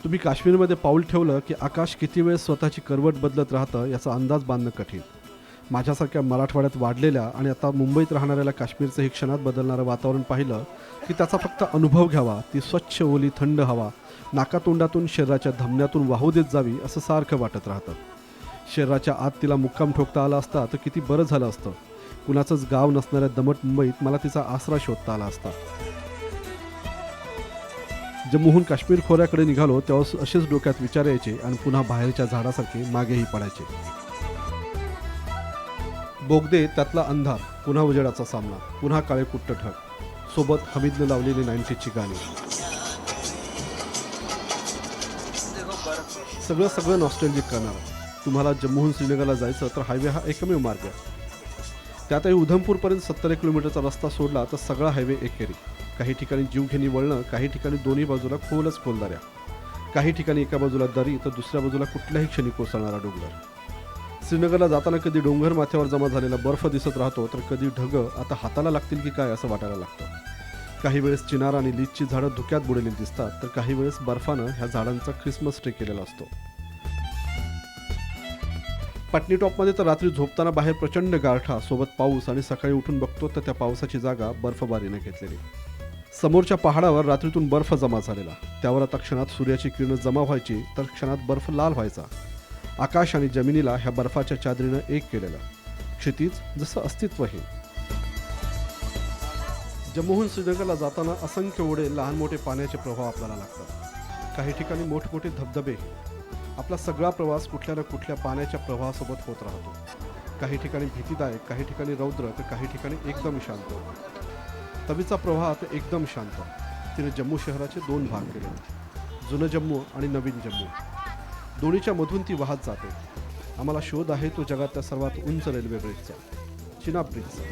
तुम्ही काश्मीरमध्ये पाऊल ठेवलं की आकाश किती वेळ स्वतःची करवट बदलत राहतं याचा अंदाज बांधणं कठीण. माझ्यासारख्या मराठवाड्यात वाढलेल्या आणि आता मुंबईत राहणाऱ्याला काश्मीरचं हे क्षणात बदलणारं वातावरण पाहिलं की त्याचा फक्त अनुभव घ्यावा. ती स्वच्छ ओली थंड हवा नाकातोंडातून शरीराच्या धमन्यातून वाहू देत जावी असं सारखं वाटत राहतं. शरीराच्या आत तिला मुक्काम ठोकता आला असता तर किती बरं झालं असतं. कुणाचंच गाव नसणाऱ्या दमट मुंबईत मला तिचा आसरा शोधता आला असता. जम्मूहून काश्मीर खोऱ्याकडे निघालो तेव्हा असेच डोक्यात विचार यायचे आणि पुन्हा बाहेरच्या झाडासारखे मागेही पडायचे. बोगदे त्यातला अंधार, पुन्हा उजेडाचा सामना, पुन्हा काळे कुट्ट ढग, सोबत हमीदने लावलेली 90ची गाणी. सगळं नॉस्टॅल्जिक करणारं. तुम्हाला जम्मूहून श्रीनगरला जायचं तर हायवे हा एकमेव मार्ग आहे. त्यातही उधमपूरपर्यंत 70 किलोमीटरचा रस्ता सोडला तर सगळा हायवे एकेरी. काही ठिकाणी जीवघेणी वळणं, काही ठिकाणी दोन्ही बाजूला खोलच खोल दऱ्या, काही ठिकाणी एका बाजूला दरी तर दुसऱ्या बाजूला कुठल्याही क्षणी कोसळणारा डोंगर. श्रीनगरला जाताना कधी डोंगर माथ्यावर जमा झालेला बर्फ दिसत राहतो तर कधी ढगं आता हाताला लागतील की काय असं वाटायला लागतं. काही वेळेस चिनार आणि लीचची झाडं धुक्यात बुडलेली दिसतात तर काही वेळेस बर्फानं ह्या झाडांचा ख्रिसमस ट्री केलेला असतो. पटनी टॉपमध्ये तर रात्री झोपताना बाहेर प्रचंड गारठा सोबत पाऊस आणि सकाळी उठून बघतो तर त्या पावसाची जागा बर्फबारीने घेतलेली. समोरच्या पहाडावर रात्रीतून बर्फ जमा झालेला, त्यावर आता क्षणात सूर्याची किरणं जमा व्हायची तर क्षणात बर्फ लाल व्हायचा. आकाश आणि जमिनीला ह्या बर्फाच्या चादरीनं एक केलेलं, क्षितिज जसं अस्तित्वहीन. जम्मूहून श्रीनगरला जाताना असंख्य ओढे, लहान मोठे पाण्याचे प्रवाह आपल्याला लागतात. काही ठिकाणी मोठमोठे धबधबे. आपला सगळा प्रवास कुठल्या ना कुठल्या पाण्याच्या प्रवाहासोबत होत राहतो. काही ठिकाणी भीतीदायक, काही ठिकाणी रौद्र तर काही ठिकाणी एकदम शांत. तवीचा प्रवाह तर एकदम शांत. तिने जम्मू शहराचे 2 भाग केले, जुनं जम्मू आणि नवीन जम्मू. दोन्हीच्या मधून ती वाहत जाते. आम्हाला शोध आहे तो जगातल्या सर्वात उंच रेल्वे ब्रिजचा, चिनाब ब्रिजचा.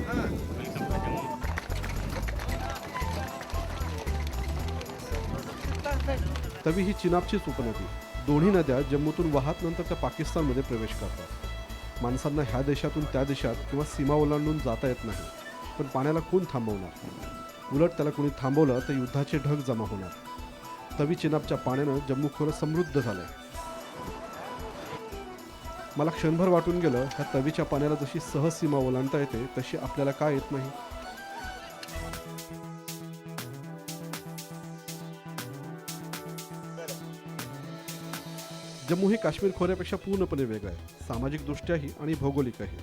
तवी ही चिनाबचीच उपनदी. दोन्ही नद्या जम्मूतून वाहत नंतर त्या पाकिस्तानमध्ये प्रवेश करतात. माणसांना ह्या देशातून त्या देशात किंवा सीमा ओलांडून जाता येत नाही, पण पाण्याला कोण थांबवणार? उलट त्याला कोणी थांबवलं तर युद्धाचे ढग जमा होणार. तवी चिनाबच्या पाण्यानं जम्मू खोरं समृद्ध झालंय. मला क्षणभर वाटून गेलं ह्या तवीच्या पाण्याला जशी सहज सीमा ओलांडता येते तशी आपल्याला का येत नाही? जम्मू हे काश्मीर खोऱ्यापेक्षा पूर्णपणे वेगळं आहे, सामाजिकदृष्ट्याही आणि भौगोलिकही.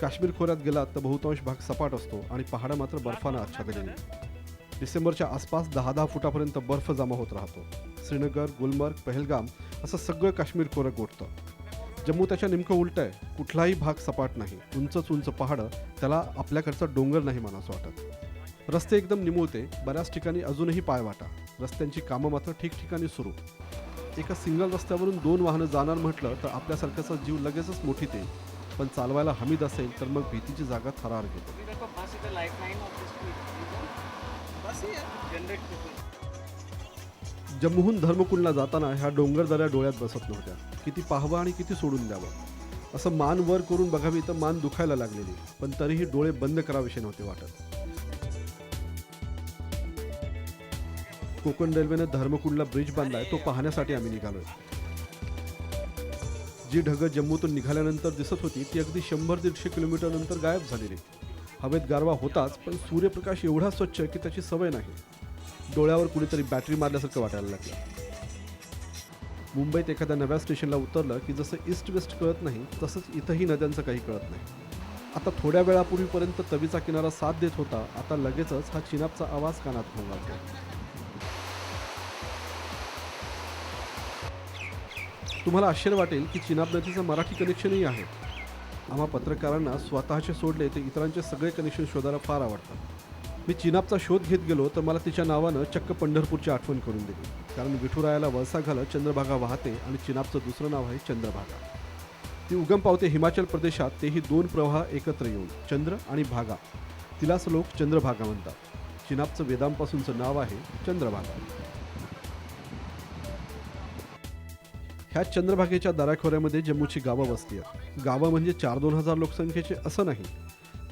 काश्मीर खोऱ्यात गेलात तर बहुतांश भाग सपाट असतो आणि पहाडं मात्र बर्फानं आच्छादलेली. डिसेंबरच्या आसपास 10-10 फुटापर्यंत बर्फ जमा होत राहतो. श्रीनगर, गुलमर्ग, पहलगाम असं सगळं काश्मीर खोरं गोठतं. जम्मू त्याच्या नेमकं उलटं आहे. कुठलाही भाग सपाट नाही, उंचच उंच पहाडं, त्याला आपल्याकडचा डोंगर नाही म्हणावंसं वाटत. रस्ते एकदम निमुळते, बऱ्याच ठिकाणी अजूनही पायवाटा. रस्त्यांची कामं मात्र ठिकठिकाणी सुरू. एका सिंगल रस्त्यावरून 2 वाहनं जाणार म्हटलं तर आपल्यासारख्याचा जीव लगेचच मोठीत येईल, पण चालवायला हमीद असेल तर मग भीतीची जागा थरार घेते. जम्मूहून धर्मकुंडला जाताना ह्या डोंगर दऱ्या डोळ्यात बसत नव्हत्या. किती पाहावं आणि किती सोडून द्यावं. असं मान वर करून बघावी तर मान दुखायला लागलेली, पण तरीही डोळे बंद करावेसे नव्हते वाटत. कोकण रेल्वेने धर्मकुंडला ब्रिज बांधलाय तो पाहण्यासाठी आम्ही निघालोय. जी ढगं जम्मूतून निघाल्यानंतर दिसत होती ती अगदी 100-150 किलोमीटर नंतर गायब झालेली. हवेत गारवा होताच, पण सूर्यप्रकाश एवढा स्वच्छ की त्याची सवय नाही. डोळ्यावर कुणीतरी बॅटरी मारल्यासारखं वाटायला लागलं. मुंबईत एखाद्या नव्या स्टेशनला उतरलं की जसं ईस्ट वेस्ट कळत नाही तसंच इथंही नद्यांचं काही कळत नाही. आता थोड्या वेळापूर्वीपर्यंत तवीचा किनारा साथ देत होता, आता लगेचच हा चिनाबचा आवाज कानात घोंगावतो. तुम्हाला आश्चर्य वाटेल की चिनाब नदीचं मराठी कनेक्शनही आहे. आम्हा पत्रकारांना स्वतःचे सोडले ते इतरांचे सगळे कनेक्शन शोधायला फार आवडतात. मी चिनाबचा शोध घेत गेलो तर मला तिच्या नावानं चक्क पंढरपूरची आठवण करून दिली. कारण विठुरायाला वळसा घालत चंद्रभागा वाहते आणि चिनाबचं दुसरं नाव आहे चंद्रभागा. ती उगम पावते हिमाचल प्रदेशात, तेही 2 प्रवाह एकत्र येऊन, चंद्र आणि भागा. तिलाच लोक चंद्रभागा म्हणतात. चिनाबचं वेदांपासूनचं नाव आहे चंद्रभागा. ह्या चंद्रभागेच्या दऱ्याखोऱ्यामध्ये जम्मूची गावं वसली आहेत. गावं म्हणजे 4-2 हजार लोकसंख्येचे असं नाही.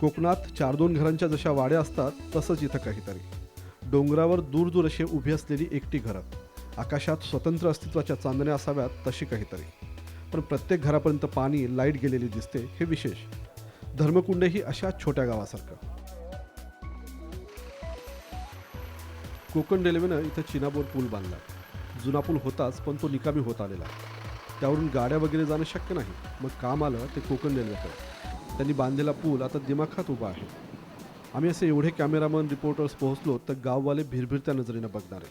कोकणात 4-2 घरांच्या जशा वाड्या असतात तसंच इथं काहीतरी. डोंगरावर दूर दूर अशी उभी असलेली एकटी घरं. आकाशात स्वतंत्र अस्तित्वाच्या चांदण्या असाव्यात तशी काहीतरी. पण प्रत्येक घरापर्यंत पाणी, लाईट गेलेली दिसते हे विशेष. धर्मकुंड ही अशा छोट्या गावासारखं. कोकण रेल्वेनं इथं चिनाबोर पूल बांधला. जुना पूल होताच, पण तो निकामी होत आलेला. त्यावरून गाड्या वगैरे जाणं शक्य नाही. मग काम आलं ते कोकण रेल्वेकडे. त्यांनी बांधलेला पूल आता दिमाखात उभा आहे. आम्ही असे एवढे कॅमेरामन, रिपोर्टर्स पोहोचलो तर गाववाले भिरभिरत्या नजरेनं बघणारे.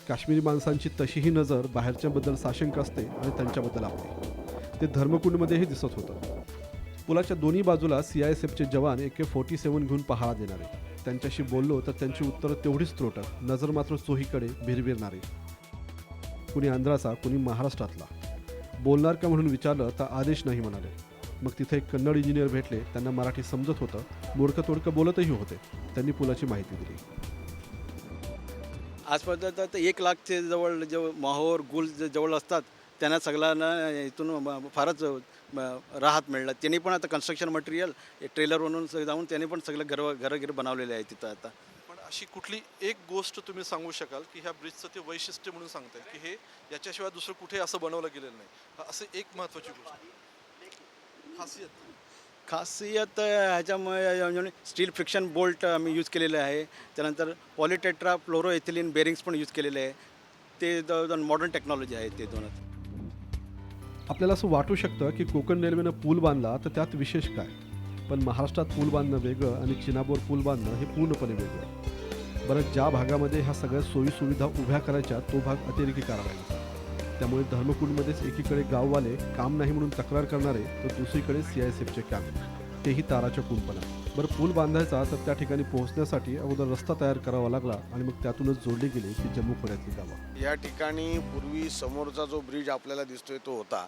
काश्मीरी माणसांची तशीही नजर बाहेरच्याबद्दल साशंक असते आणि त्यांच्याबद्दल आपली. ते धर्मकुंडमध्येही दिसत होतं. पुलाच्या दोन्ही बाजूला CISFचे जवान AK-47 घेऊन पहारा देणारे. त्यांच्याशी बोललो तर त्यांची उत्तरं तेवढीच त्रोटक, नजर मात्र चोहीकडे भिरभिरणारी. कुणी आंध्राचा, कुणी महाराष्ट्रातला. बोलणार का म्हणून विचारलं तर आदेश नाही म्हणाले. मग तिथे एक कन्नड इंजिनियर भेटले. त्यांना मराठी समजत होतं, मोडकं तोडकं बोलतही होते. त्यांनी पुलाची माहिती दिली. आजपर्यंत तर 1 लाखचे जवळ जे माहोर गुल जवळ असतात त्यांना सगळ्यांना इथून फारच राहत मिळलं. त्यांनी पण आता कन्स्ट्रक्शन मटेरियल ट्रेलर बनवून जाऊन त्यांनी पण सगळं घरं बनावलेले आहे तिथं आता. पण अशी कुठली एक गोष्ट तुम्ही सांगू शकाल की ह्या ब्रिजचं ते वैशिष्ट्य म्हणून सांगताय की हे याच्याशिवाय दुसरं कुठे असं बनवलं गेलेलं नाही, असं एक महत्त्वाची गोष्ट खासियत ह्याच्यामुळे म्हणजे स्टील फ्रिक्शन बोल्ट आम्ही यूज केलेले आहे. त्यानंतर पॉलिटेट्रा फ्लोरोएथिलीन बेरिंग्स पण यूज केलेले आहे. ते दोन मॉडर्न टेक्नॉलॉजी आहे ते दोनच. आपल्याला असं वाटू शकतं की कोकण रेल्वेनं पूल बांधला तर त्यात विशेष काय. पण महाराष्ट्रात पूल बांधणं वेगळं आणि चिनाबोर पूल बांधणं हे पूर्णपणे वेगळं. बरं, ज्या भागामध्ये ह्या सगळ्या सोयीसुविधा उभ्या करायच्या तो भाग अतिरेकी कारवाईचा. त्यामुळे धर्मकुंडमध्येच एकीकडे गाववाले काम नाही म्हणून तक्रार करणारे तर दुसरीकडे CISFचे कॅम्प, तेही ताराच्या कुंपणा. बरं, पूल बांधायचा तर त्या ठिकाणी पोहोचण्यासाठी अगोदर रस्ता तयार करावा लागला आणि मग त्यातूनच जोडली गेली ती जम्मू खोऱ्यातली गावं. या ठिकाणी पूर्वी समोरचा जो ब्रिज आपल्याला दिसतोय तो होता,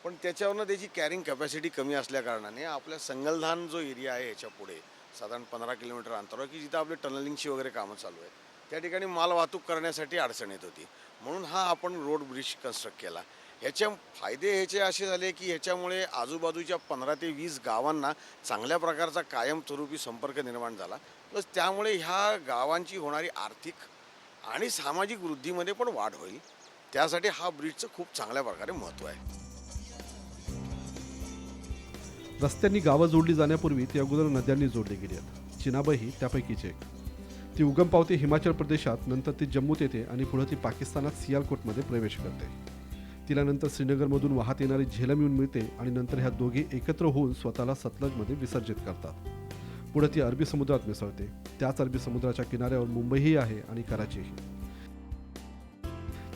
पण त्याच्यावरनं त्याची कॅरिंग कॅपॅसिटी कमी असल्याकारणाने आपल्या संगलधान जो एरिया आहे याच्या पुढे साधारण 15 किलोमीटर अंतरावर की जिथं आपले टनलिंगची वगैरे कामं चालू आहे, त्या ठिकाणी माल वाहतूक करण्यासाठी अडचण येत होती. म्हणून हा आपण रोड ब्रिज कन्स्ट्रक्ट केला. ह्याचे फायदे ह्याचे असे झाले की ह्याच्यामुळे आजूबाजूच्या 15 ते 20 गावांना चांगल्या प्रकारचा कायमस्वरूपी संपर्क निर्माण झाला. प्लस त्यामुळे ह्या गावांची होणारी आर्थिक आणि सामाजिक वृद्धीमध्ये पण वाढ होईल. त्यासाठी हा ब्रिजचं खूप चांगल्या प्रकारे महत्त्व आहे. रस्त्यांनी गावं जोडली जाण्यापूर्वी ती अगोदर नद्यांनी जोडली गेली आहेत. चिनाबही त्यापैकीच एक. ती उगम पावते हिमाचल प्रदेशात, नंतर ती जम्मूत येते आणि पुढे ती पाकिस्तानात सियालकोटमध्ये प्रवेश करते. तिला नंतर श्रीनगरमधून वाहत येणारी झेलम येऊन मिळते आणि नंतर ह्या दोघी एकत्र होऊन स्वतःला सतलजमध्ये विसर्जित करतात. पुढे ती अरबी समुद्रात मिसळते. त्याच अरबी समुद्राच्या किनाऱ्यावर मुंबईही आहे आणि कराचीही.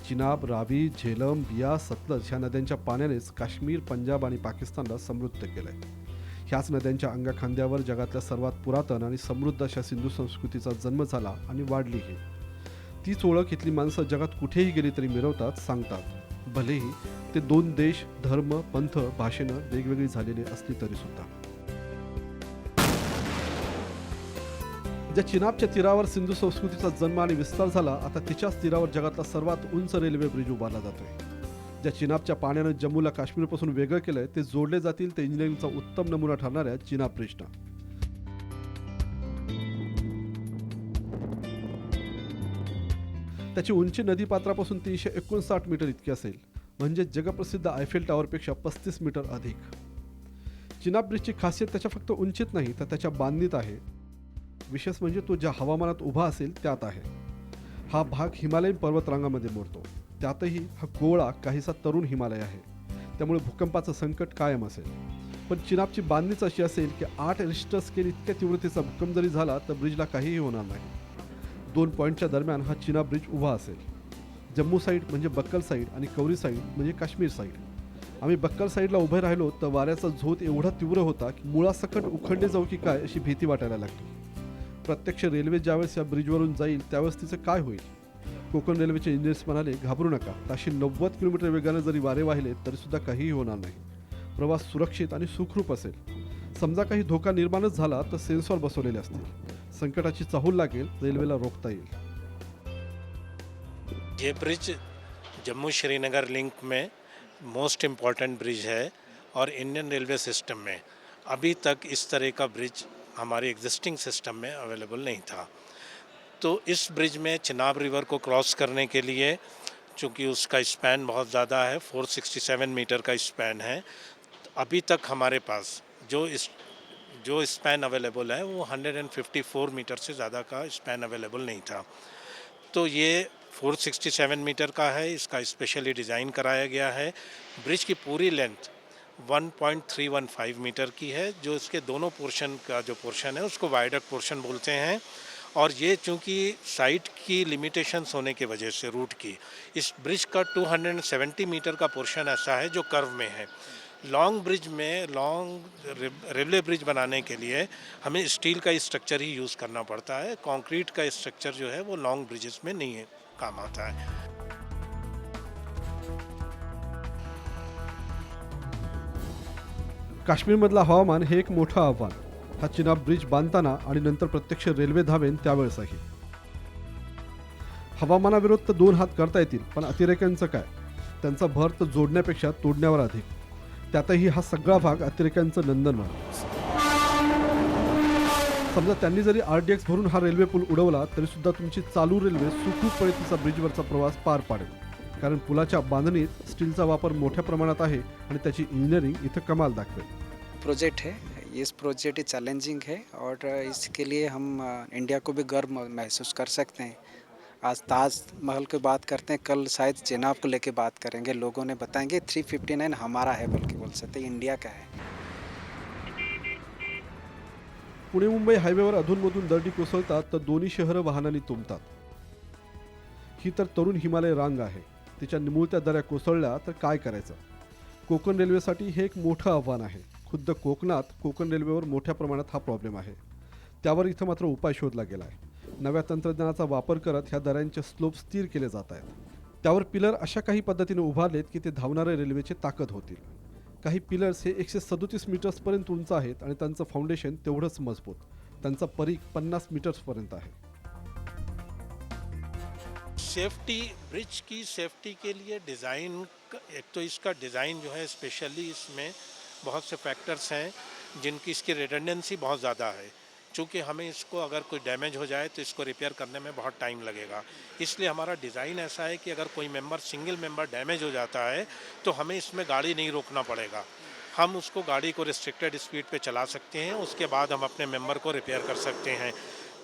चिनाब, रावी, झेलम, बियास, सतलज ह्या नद्यांच्या पाण्यानेच काश्मीर, पंजाब आणि पाकिस्तानला समृद्ध केलंय. ह्याच नद्यांच्या अंगाखांद्यावर जगातल्या सर्वात पुरातन आणि समृद्ध अशा सिंधू संस्कृतीचा जन्म झाला आणि वाढलीही. तीच ओळख इथली माणसं जगात कुठेही गेली तरी मिरवतात, सांगतात. भलेही ते 2 देश, धर्म, पंथ, भाषेनं वेगवेगळी झालेली असली तरी सुद्धा. ज्या चिनाबच्या तीरावर सिंधू संस्कृतीचा जन्म आणि विस्तार झाला, आता तिच्याच तीरावर जगातला सर्वात उंच रेल्वे ब्रिज उभारला जातोय. ज्या चिनाबच्या पाण्यानं जम्मूला काश्मीरपासून वेगळं केलंय ते जोडले जातील ते इंजिनिअरिंगचा उत्तम नमुना ठरणाऱ्या चिनाब ब्रिजनं. त्याची उंची नदीपात्रापासून 359 मीटर इतकी असेल, म्हणजे जगप्रसिद्ध आयफेल टॉवरपेक्षा 35 मीटर अधिक. चिनाब ब्रिजची खासियत त्याच्या फक्त उंचीत नाही तर त्याच्या बांधणीत आहे. विशेष म्हणजे तो ज्या हवामानात उभा असेल त्यात आहे. हा भाग हिमालयीन पर्वतरांगामध्ये मोडतो. त्यातही हा गोळा काहीसा तरुण हिमालय आहे. त्यामुळे भूकंपाचं संकट कायम असेल. पण चिनाबची बांधणीच अशी असेल की 8 रिश्टर स्केल इतक्या तीव्रतेचा भूकंप जरी झाला तर ब्रिजला काहीही होणार नाही. 2 पॉईंटच्या दरम्यान हा चिनाब ब्रिज उभा असेल. जम्मू साईड म्हणजे बक्कल साईड आणि कौरी साईड म्हणजे काश्मीर साईड. आम्ही बक्कल साईडला उभे राहिलो तर वाऱ्याचा झोत एवढा तीव्र होता की मुळासकट उखडले जाऊ की काय अशी भीती वाटायला लागली. प्रत्यक्ष रेल्वे ज्यावेळेस या ब्रिजवरून जाईल त्यावेळेस तिचं काय होईल. कोकण रेल्वेचे इंजिनियर्स म्हणाले, घाबरू नका, ताशी 90 किलोमीटर वेगानं जरी वारे वाहिले तरीसुद्धा काहीही होणार नाही. प्रवास सुरक्षित आणि सुखरूप असेल. समजा काही धोका निर्माणच झाला तर सेन्सॉर बसवलेले असतील. संकटाची चाहूल लागेल, रेल्वेला रोखता येईल. ये ब्रिज जम्मू श्रीनगर लिंक में मोस्ट इम्पॉर्टेंट ब्रिज है और इंडियन रेलवे सिस्टम में अभी तक इस तरह का ब्रिज हमारे एग्जिस्टिंग सिस्टम में अवेलेबल नहीं था. तो इस ब्रिज में चिनाब रिवर को क्रॉस करने के लिए चूँकि उसका स्पैन बहुत ज़्यादा है, 467 मीटर का स्पैन है। अभी तक हमारे पास जो स्पैन अवेलेबल है वो 154 मीटर से ज़्यादा का स्पैन अवेलेबल नहीं था। तो ये 467 मीटर का है, इसका स्पेशली डिज़ाइन कराया गया है। ब्रिज की पूरी लेंथ 1.315 मीटर की है, जो इसके दोनों पोर्शन का जो पोर्शन है उसको वायडक्ट पोर्शन बोलते हैं। और ये चूँकि साइट की लिमिटेशंस होने की वजह से रूट की, इस ब्रिज का 270 मीटर का पोर्शन ऐसा है जो कर्व में है। लॉन्ग ब्रिज में रेलवे ब्रिज बनाने के लिए हमें स्टील का स्ट्रक्चर ही यूज़ करना पड़ता है। कंक्रीट का स्ट्रक्चर जो है वो लॉन्ग ब्रिजेस में नहीं है, काम आता है। काश्मीरमधलं हवामान हे एक मोठं आव्हान. हा चिनाब ब्रिज बांधताना आणि नंतर प्रत्यक्ष रेल्वे धावेन त्यावेळेसही. हवामानाविरोध तर दोन हात करता येतील, पण अतिरेक्यांचं काय? त्यांचा भर तर जोडण्यापेक्षा तोडण्यावर अधिक. त्यातही हा सगळा भाग अतिरेक्यांचं नंदनवन. समजा त्यांनी जरी RDX भरून हा रेल्वे पूल उडवला तरी सुद्धा तुमची चालू रेल्वे सुखरूपपणे तिचा ब्रिजवरचा प्रवास पार पाडेल. कारण पुलाच्या बांधणीत स्टीलचा वापर मोठ्या प्रमाणात आहे आणि त्याची इंजिनिअरिंग इथं कमाल दाखवेल. प्रोजेक्ट है, इस प्रोजेक्ट चैलेंजिंग है और इसके लिए हम इंडिया को भी गर्व महसूस कर सकते हैं. आज ताजमहल की बात करते हैं, कल शायद चेनाब को लेके बात करेंगे. लोगों ने बताएंगे 359 हमारा है, बल्कि बोल सकते हैं इंडिया का है. पुणे मुंबई हायवेवर अधूनमधून दरडी कोसळतात तर दोन्ही शहरं वाहनांनी तुंबतात. ही तर तरुण हिमालय रांग आहे. तिच्या निमुळत्या दऱ्या कोसळल्या तर काय करायचं? कोकण रेल्वेसाठी हे एक मोठं आव्हान आहे. खुद्द कोकणात कोकण रेल्वेवर मोठ्या प्रमाणात हा प्रॉब्लेम आहे. त्यावर इथं मात्र उपाय शोधला गेला आहे. नव्या तंत्रज्ञानाचा वापर करत ह्या दऱ्यांचे स्लोप स्थिर केले जात आहेत. त्यावर पिलर अशा काही पद्धतीने उभारलेत की ते धावणाऱ्या रेल्वेची ताकद होतील. काही पिलर्स हे 137 मीटर्सपर्यंत उंच आहेत आणि त्यांचं फाउंडेशन तेवढंच मजबूत. त्यांचा परीघ 50 मीटर्सपर्यंत आहे. सेफ्टी, ब्रिज की सेफ्टी के लिए डिज़ाइन, एक तो इसका डिज़ाइन जो है स्पेशली, इसमें बहुत से फैक्टर्स हैं जिनकी इसकी रिडंडेंसी बहुत ज़्यादा है. चूँकि हमें इसको अगर कोई डैमेज हो जाए तो इसको रिपेयर करने में बहुत टाइम लगेगा. इसलिए हमारा डिज़ाइन ऐसा है कि अगर कोई सिंगल मेंबर डैमेज हो जाता है तो हमें इसमें गाड़ी नहीं रोकना पड़ेगा. हम उसको गाड़ी को रिस्ट्रिक्टेड स्पीड पे चला सकते हैं, उसके बाद हम अपने मेंबर को रिपेयर कर सकते हैं.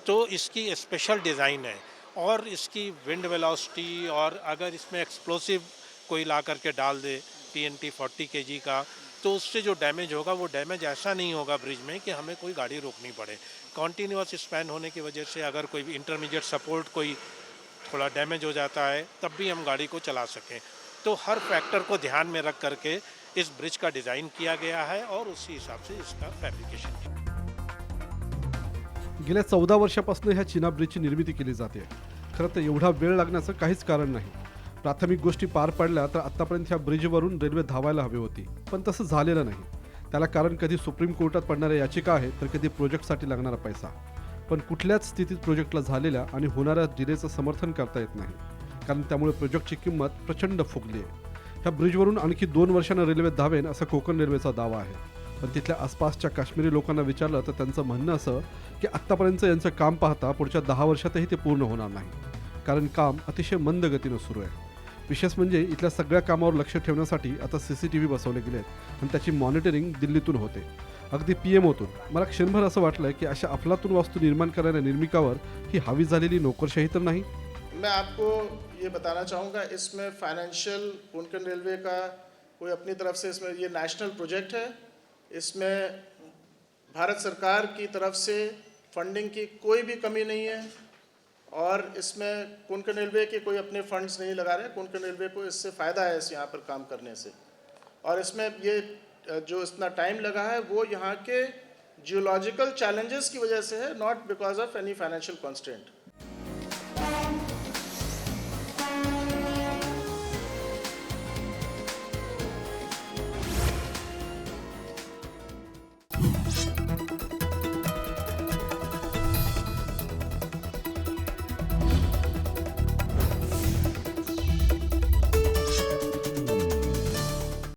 तो इसकी स्पेशल डिज़ाइन है. और इसकी विंड वेलोसिटी, और अगर इसमें एक्सप्लोसिव कोई ला करके डाल दे TNT 40 kg का, तो उससे जो डैमेज होगा वो डैमेज ऐसा नहीं होगा ब्रिज में कि हमें कोई गाड़ी रोकनी पड़े. कॉन्टीन्यूअस स्पैन होने की वजह से अगर कोई इंटरमीडिएट सपोर्ट कोई थोड़ा डैमेज हो जाता है तब भी हम गाड़ी को चला सकें. तो हर फैक्टर को ध्यान में रख करके इस ब्रिज का डिज़ाइन किया गया है और उसी हिसाब से इसका फैब्रिकेशन किया. गेल्या 14 वर्षापासून ह्या चिनाब ब्रिजची निर्मिती केली जाते. खरं तर एवढा वेळ लागण्याचं काहीच कारण नाही. प्राथमिक गोष्टी पार पडल्या तर आत्तापर्यंत ह्या ब्रिजवरून रेल्वे धावायला हवी होती, पण तसं झालेलं नाही. त्याला कारण कधी सुप्रीम कोर्टात पडणाऱ्या याचिका आहे तर कधी प्रोजेक्टसाठी लागणारा पैसा. पण कुठल्याच स्थितीत प्रोजेक्टला झालेल्या आणि होणाऱ्या डिलेचं समर्थन करता येत नाही, कारण त्यामुळे प्रोजेक्टची किंमत प्रचंड फुगली आहे. ह्या ब्रिजवरून आणखी 2 वर्षांना रेल्वे धावेन असा कोकण रेल्वेचा दावा आहे. पण तिथल्या आसपासच्या काश्मीरी लोकांना विचारलं तर त्यांचं म्हणणं असं की आत्तापर्यंत यांचं काम पाहता पुढच्या 10 वर्षातही ते पूर्ण होणार नाही, कारण काम अतिशय मंद गतीनं सुरू आहे. विशेष म्हणजे इथल्या सगळ्या कामावर लक्ष ठेवण्यासाठी आता CCTV बसवले गेले आहेत आणि त्याची मॉनिटरिंग दिल्लीतून होते, अगदी PMOतून. मला क्षणभर असं वाटलं की अशा अफलातून वास्तू निर्माण करणाऱ्या निर्मिकावर ही हावी झालेली नोकरशाही तर नाही. मैं आपको ये बताना चाहूँगा, इसमें फाइनेंशियल कोंकण रेलवे का कोई अपनी तरफ से, इसमें ये नेशनल प्रोजेक्ट है. इसमें भारत सरकार की तरफ से फंडिंग की कोई भी कमी नहीं है और इसमें कोंकण रेलवे के कोई अपने फंड्स नहीं लगा रहे. कोंकण रेलवे को इससे फ़ायदा है इस यहाँ पर काम करने से. और इसमें ये जो इतना टाइम लगा है वो यहाँ के जियोलॉजिकल चैलेंजेस की वजह से है, not because of any financial constant.